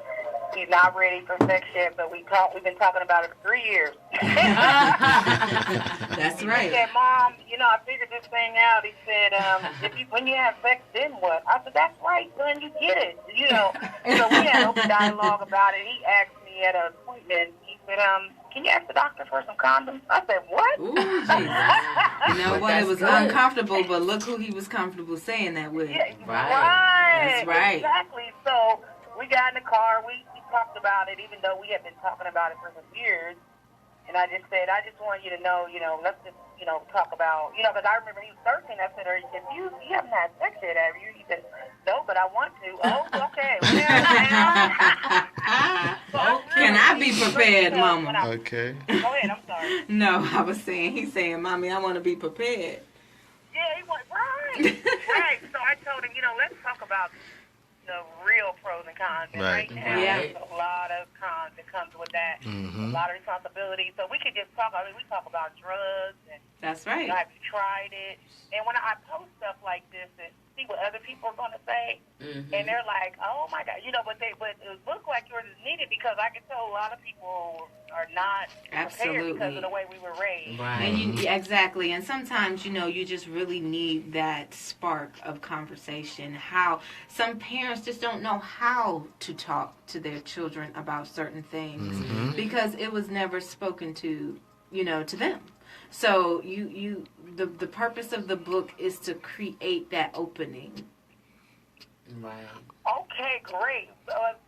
He's not ready for sex yet, but we've been talking about it for 3 years. That's right. He said, Mom, you know, I figured this thing out. He said, when you have sex, then what? I said, that's right, son, you get it. You know, so we had open dialogue about it. He asked me at an appointment, he said, can you ask the doctor for some condoms? I said, what? Ooh, you know what? It was uncomfortable, but look who he was comfortable saying that with. Yeah, right. That's right. Exactly. So we got in the car. We talked about it, even though we had been talking about it for some years. And I just said, I just want you to know, let's just, talk about, because I remember he was 13. I said, you haven't had sex yet, have you? He said, no, but I want to. Oh, okay. Can I be prepared, Mama? Okay. Go ahead, I'm sorry. No, I was saying, he's saying, Mommy, I want to be prepared. Yeah, he went, right. Right. So I told him, let's talk about the real pros and cons. And right now, there's a lot of cons that comes with that. A lot of responsibility. So we could just talk. We talk about drugs. And, that's right. Have you tried it? And when I post stuff like this and see what other people are going to say, and they're like, oh, my God. But it looks like yours is needed because I can tell a lot of people are not prepared because of the way we were raised. Right. And exactly. And sometimes, you just really need that spark of conversation. How some parents just don't know how to talk to their children about certain things because it was never spoken to, to them. So the purpose of the book is to create that opening. Right. Okay, great.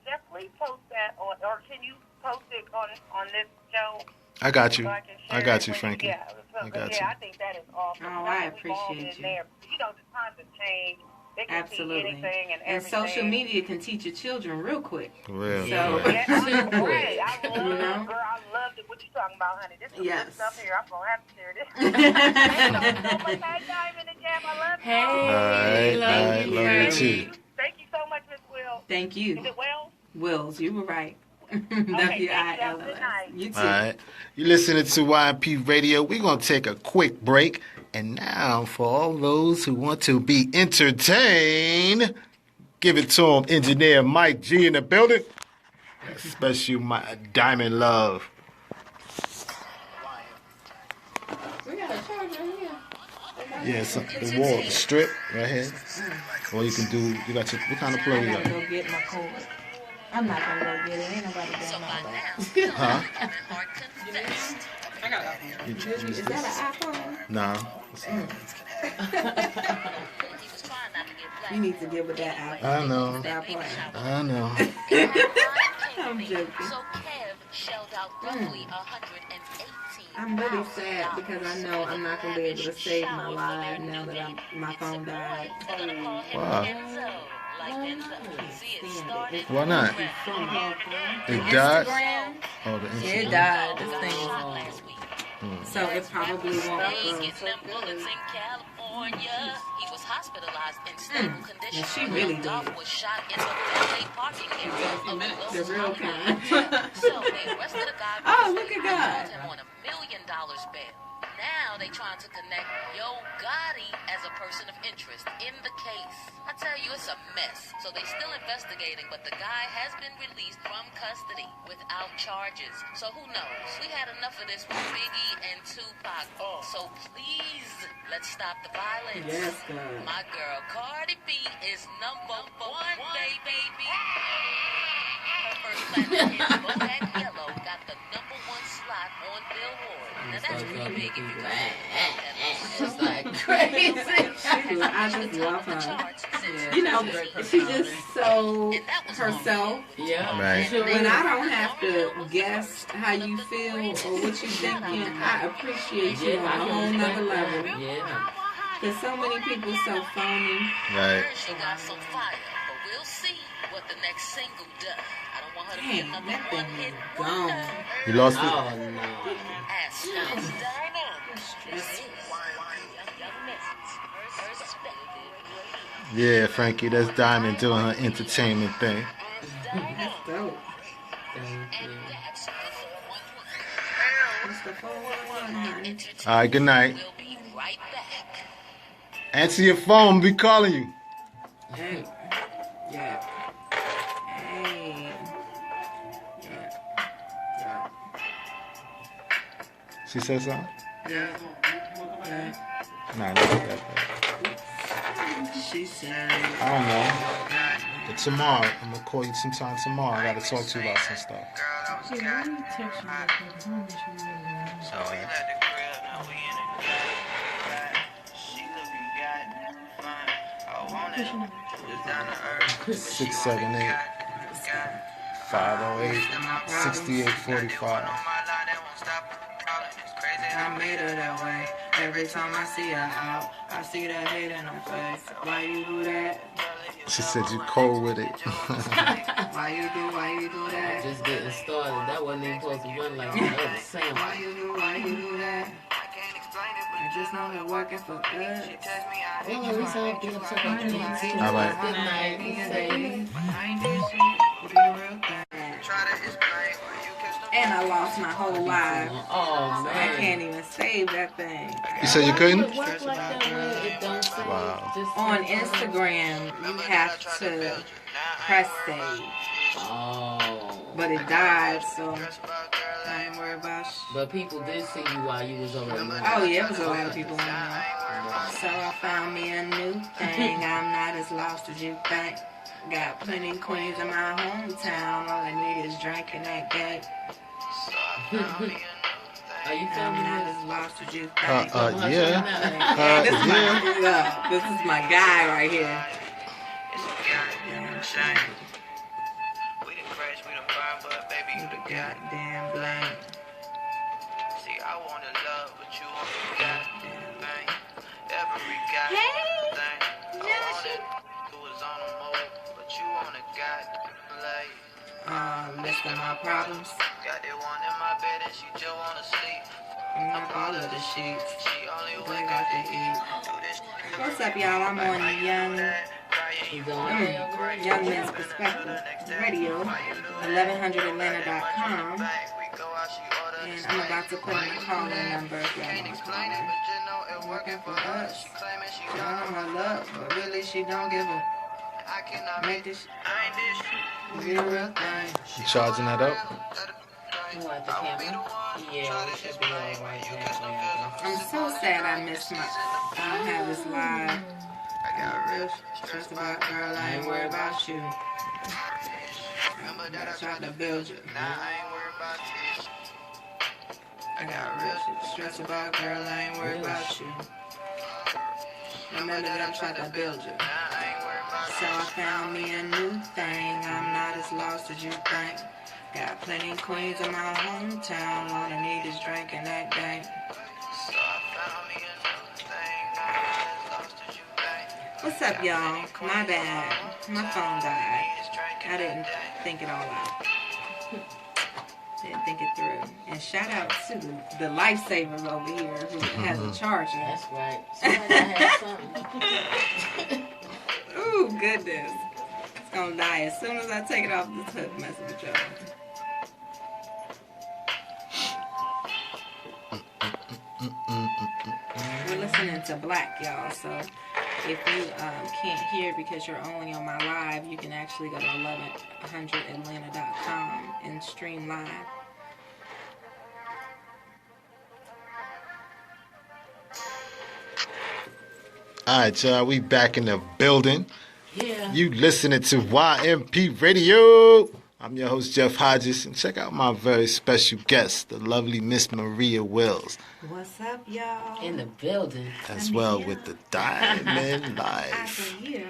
Definitely post that or can you post it on this show? I got you. So I got you, Frankie. Yeah, I got you. I think that is awesome. Oh, I appreciate you. There. The times have changed. They can Absolutely. see anything and everything. And social media can teach your children real quick. Real. So, yeah, I love it. Girl, I loved it. What you talking about, honey? This is good stuff here. I'm going to have to share this. Hey, love you too. Thank you so much, Miss Will. Thank you. Is it Wells? Wills, you were right. W-I-L-L-S. You too. All right. You're listening to YMP Radio. We're going to take a quick break. And now, for all those who want to be entertained, give it to them, Engineer Mike G in the building. Especially my Diamond Love. We got a charger here. Yeah, so the wall, the strip right here. Or you can do, you got your, what kind of plug you got? I gotta go get my cord. I'm not gonna go get it. Ain't nobody doing all that. Huh? I got that one. Is that an iPhone? Nah. You need to get with that iPhone. I know. Stop playing. I know. I'm joking. I'm really sad because I know I'm not gonna be able to save my live now that my phone died. Wow. Why not? It died? Oh, the Instagram. It died. This thing is so it probably won't go. He was hospitalized in stable condition. And she really did. Was shot in the valet parking area of The real kind. So they arrested a guy. Oh, look at God. Him on $1 million bail. Now they trying to connect Yo Gotti as a person of interest in the case. I tell you, it's a mess. So they still investigating, but the guy has been released from custody without charges. So who knows? We had enough of this with Biggie and Tupac. So please, let's stop the violence. Yes, God. My girl Cardi B is number one, baby. Her first platinum hit, Bodak Yellow, got the #1 slot on Billboard. Now that's pretty big if you can. It's like crazy. I just love her. She's just so herself. Yeah. Right. When I don't have to guess how you feel or what you're thinking, I appreciate you on a whole nother level. Yeah. Because so many people so phony. Right. She got some fire, but we'll see what the next single does. I don't want her to be Damn, another that thing one-hit is gone. You lost it? Oh, no. As Snoop's Diamond. Yeah, Frankie, that's Diamond doing her entertainment thing. That's dope. All right, good night. Answer your phone. We'll be calling you. Hey. Yeah. Hey. Yeah. Yeah. She said something? Yeah. Yeah. Nah, not that. She said. I don't know. But tomorrow, I'm gonna call you sometime tomorrow. I gotta talk to you about some stuff. Hey, why are you texting me like that? I don't wish you So we at the crib, now we in the crib. She looking fine. I want it. Just down to earth. 678 508 6845. I made her that way. Every time I see her out, I see the hate in her face. Why you do that? She said you cold with it. Why you do that? Just getting started. That wasn't even supposed to run like that. That was Sam. Why you do that? I just know they're working for good. Well, we saw it being so much. All right. Good night. Be safe. And I lost my whole life. Oh, man. I can't even save that thing. You said you couldn't? It works like that way. It don't say. Wow. Just On Instagram, you have to press save. Oh. But it died, so I ain't worried about But people did see you while you was already on. Oh, yeah, it was a lot of people on there. So I found me a new thing. I'm not as lost as you think. Got plenty of queens in my hometown. All I need is drinking that gay. Are you I'm filming not this? as lost as you think. Yeah. This is Yeah. this is my guy right here. We done crashed, we done burned, but baby, you the guy. Goddamn blank. See, I wanna love, but you want the goddamn thing. Every goddamn Hey, thing. I wanted who was on the move, but you want a goddamn lay. List of my problems. Got that one in my bed and she just wanna sleep. Up all of the sheets. She only Bring wake out up to eat. What's up, y'all? I'm on Young Men's Perspective Radio, 1100atlanta.com. And I'm about to put in the calling number if y'all want to call her. Working for us. She don't my love, but really she don't give a. Make this be a real thing. You charging that up? You at the camera? Yeah, we should be all right now. I'm so sad I missed I don't have this live. I got real stressed about girl, I ain't worried about you. I tried to build you. I got real stressed about girl, I ain't worried about you. Remember that I tried to build you. So I found me a new thing. I'm not as lost as you think. Got plenty of queens in my hometown. All I need is drinking that day. What's up, y'all? My bad. My phone died. I didn't think it all out. Didn't think it through. And shout out to the lifesavers over here who has a charger. That's right. Somebody had something. Ooh, goodness. It's gonna die as soon as I take it off this hook, messing with y'all. We're listening to Black, y'all, so if you can't hear because you're only on my live, you can actually go to 1100atlanta.com and stream live. All right, y'all. We back in the building. Yeah. You listening to YMP Radio. I'm your host, Jeff Hodges. And check out my very special guest, the lovely Miss Maria Wills. What's up, y'all? In the building. As well with the Diamond I Life. can hear.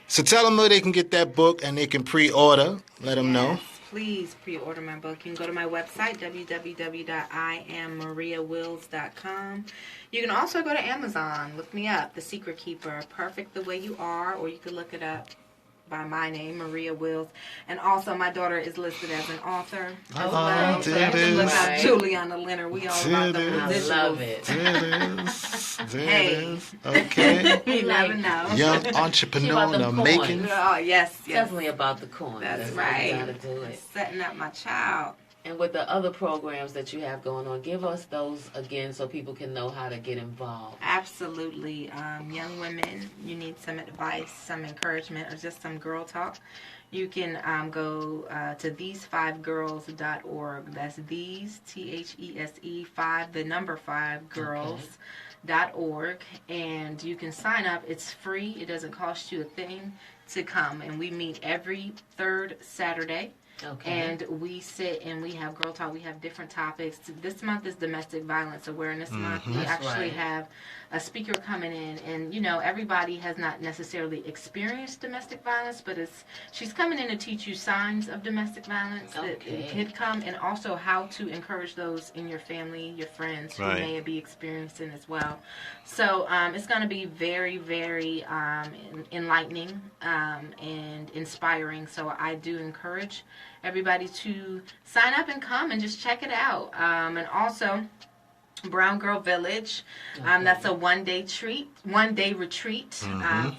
So tell them where they can get that book and they can pre-order. Let them know. Please pre-order my book. You can go to my website, www.IamMariaWills.com. You can also go to Amazon. Look me up, The Secret Keeper, Perfect the Way You Are, or you can look it up by my name, Maria Wills. And also, my daughter is listed as an author as well. So you can look up Juliana Leonard. We all about the residuals. I love it. There it is. Okay. You never know. Young entrepreneur in the making. Oh, yes, yes. Definitely about the coin. That's How right. you gotta do it. Setting up my child. And with the other programs that you have going on, give us those again so people can know how to get involved. Absolutely. Young women, you need some advice, some encouragement, or just some girl talk. You can go to these5girls.org. That's these, THESE, 5, the number 5, girls.org. And you can sign up. It's free. It doesn't cost you a thing to come. And we meet every third Saturday. Okay. And we sit and we have girl talk. We have different topics. This month is Domestic Violence Awareness Month. We actually have a speaker coming in, and everybody has not necessarily experienced domestic violence, but she's coming in to teach you signs of domestic violence that could come, and also how to encourage those in your family, your friends who may be experiencing as well. So it's going to be very, very enlightening and inspiring. So I do encourage everybody to sign up and come and just check it out. And also, Brown Girl Village, that's a one-day retreat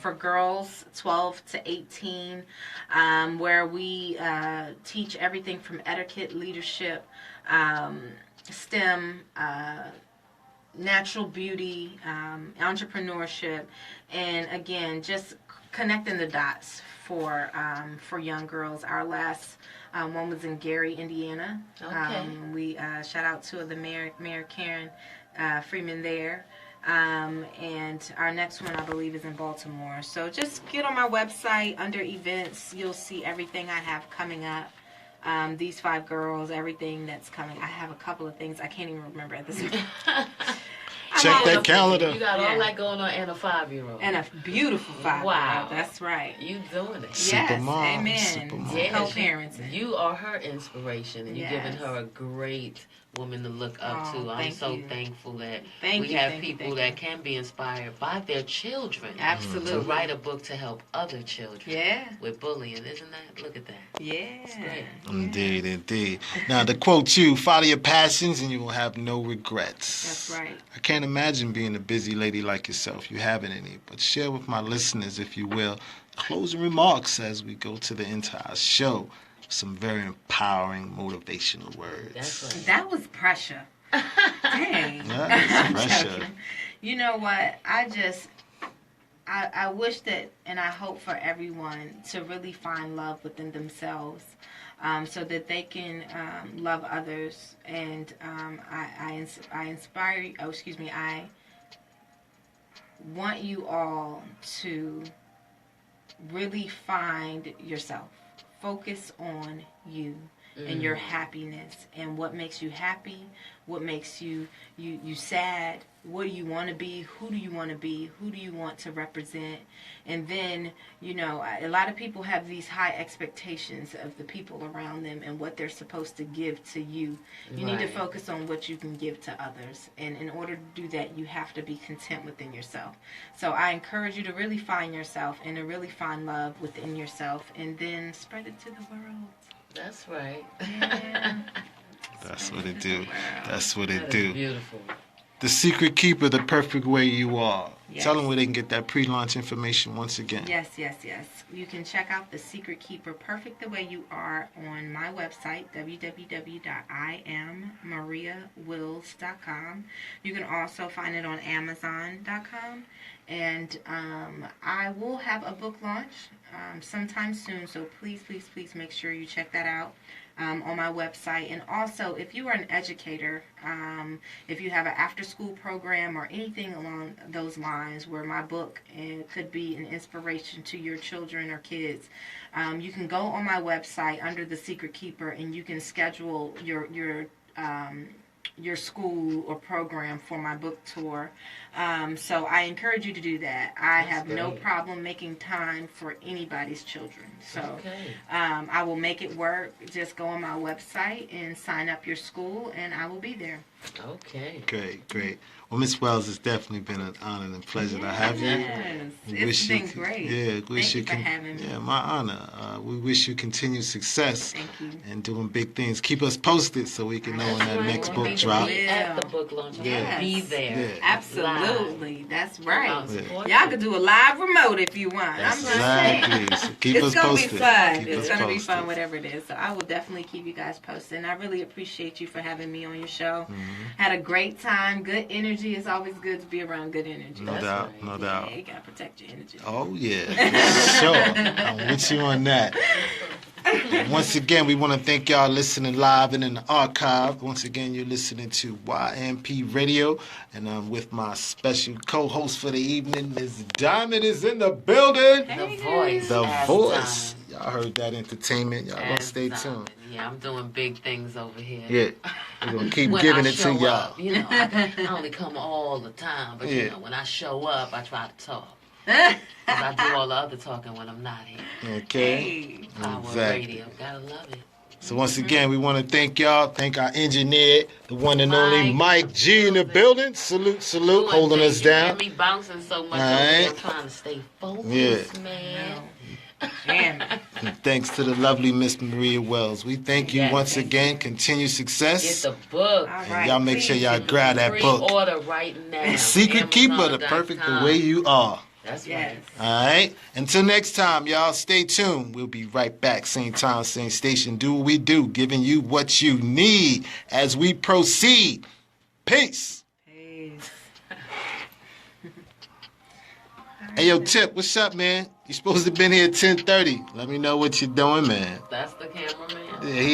for girls 12 to 18, where we teach everything from etiquette, leadership, STEM, natural beauty, entrepreneurship, and again, just connecting the dots for young girls. Our last one was in Gary, Indiana. We shout out to the Mayor Karen Freeman there. And our next one, I believe, is in Baltimore. So just get on my website under events. You'll see everything I have coming up. These 5 girls, everything that's coming. I have a couple of things I can't even remember at this point. Check that calendar. You got all that going on and a 5-year-old. And a beautiful 5-year-old. Wow. That's right. You doing it. Yes. Supermom. Amen. Supermom. Yes, Co-parenting. you are her inspiration, and you're giving her a great woman to look up to. I'm so thankful that we have people that can be inspired by their children. Absolutely. To write a book to help other children. Yeah. With bullying, isn't that? Look at that. Yeah. Indeed, indeed. Now, to quote you, follow your passions and you will have no regrets. That's right. I can't imagine being a busy lady like yourself. You haven't any. But share with my listeners, if you will, closing remarks as we go to the end of our show. Some very empowering, motivational words. That's right. That was pressure. Dang. Yeah, pressure. You know what? I wish that, and I hope for everyone to really find love within themselves, so that they can love others. And I inspire you. Oh, excuse me. I want you all to really find yourself. Focus on you and your happiness and what makes you happy, what makes you sad, what do you want to be, who do you want to be, who do you want to represent. And then, a lot of people have these high expectations of the people around them and what they're supposed to give to you. You need to focus on what you can give to others. And in order to do that, you have to be content within yourself. So I encourage you to really find yourself and to really find love within yourself and then spread it to the world. That's right. Yeah. That's what it do. That's what it That do. is beautiful. The Secret Keeper, the perfect way you are. Yes. Tell them where they can get that pre-launch information once again. Yes. You can check out The Secret Keeper, Perfect the Way You Are, on my website, www.IMMariaWills.com. You can also find it on Amazon.com. And I will have a book launch sometime soon, so please make sure you check that out on my website. And also, if you are an educator, if you have an after-school program or anything along those lines where my book could be an inspiration to your children or kids, you can go on my website under The Secret Keeper and you can schedule your school or program for my book tour. So I encourage you to do that. I have no problem making time for anybody's children. So I will make it work. Just go on my website and sign up your school, and I will be there. Okay. Great. Well, Miss Wells, it's definitely been an honor and pleasure to have you. Yes, it's been great. Yeah, Thank you for having me. Yeah, my honor. We wish you continued success. Thank you. And doing big things. Keep us posted so we can know when that next book drop. At the book launch, be there. Yeah. Absolutely, live. That's right. Yeah. Y'all could do a live remote if you want. I'm just saying. So keep It's us gonna posted. be fun. Keep It's us gonna be posted. fun, whatever it is. So I will definitely keep you guys posted. And I really appreciate you for having me on your show. Had a great time. Good energy. It's always good to be around good energy. No doubt. Yeah, you gotta protect your energy. Oh, yeah. For sure. I'm with you on that. Once again, we want to thank y'all listening live and in the archive. Once again, you're listening to YMP Radio, and I'm with my special co-host for the evening. Ms. Diamond is in the building. The voice. The as voice. Diamond. Y'all heard that entertainment. Y'all gonna As stay Diamond. tuned. Yeah, I'm doing big things over here. Yeah. We're going to keep When giving I it to show y'all. up, you know, I only come all the time, but Yeah. you know, when I show up, I try to talk. 'Cause I do all the other talking when I'm not here. Okay. Power Exactly. radio, gotta love it. So once again, we want to thank y'all. Thank our engineer, the one and only Mike G in the building. Salute, Doing holding us things. down. You hear me bouncing so much All over here, right. I'm trying to stay focused, Yeah. man. And thanks to the lovely Miss Maria Wells. We thank you Yes, once thank again. you. Continue Get success. the book. And y'all make sure y'all grab that Free book. order right now. Secret Keeper, the perfect the way you are. That's Yes. right. All right. Until next time, y'all stay tuned. We'll be right back. Same time, same station. Do what we do, giving you what you need as we proceed. Peace. Hey, yo, Tip, what's up, man? You supposed to have been here at 10:30. Let me know what you're doing, man. That's the cameraman. Yeah, he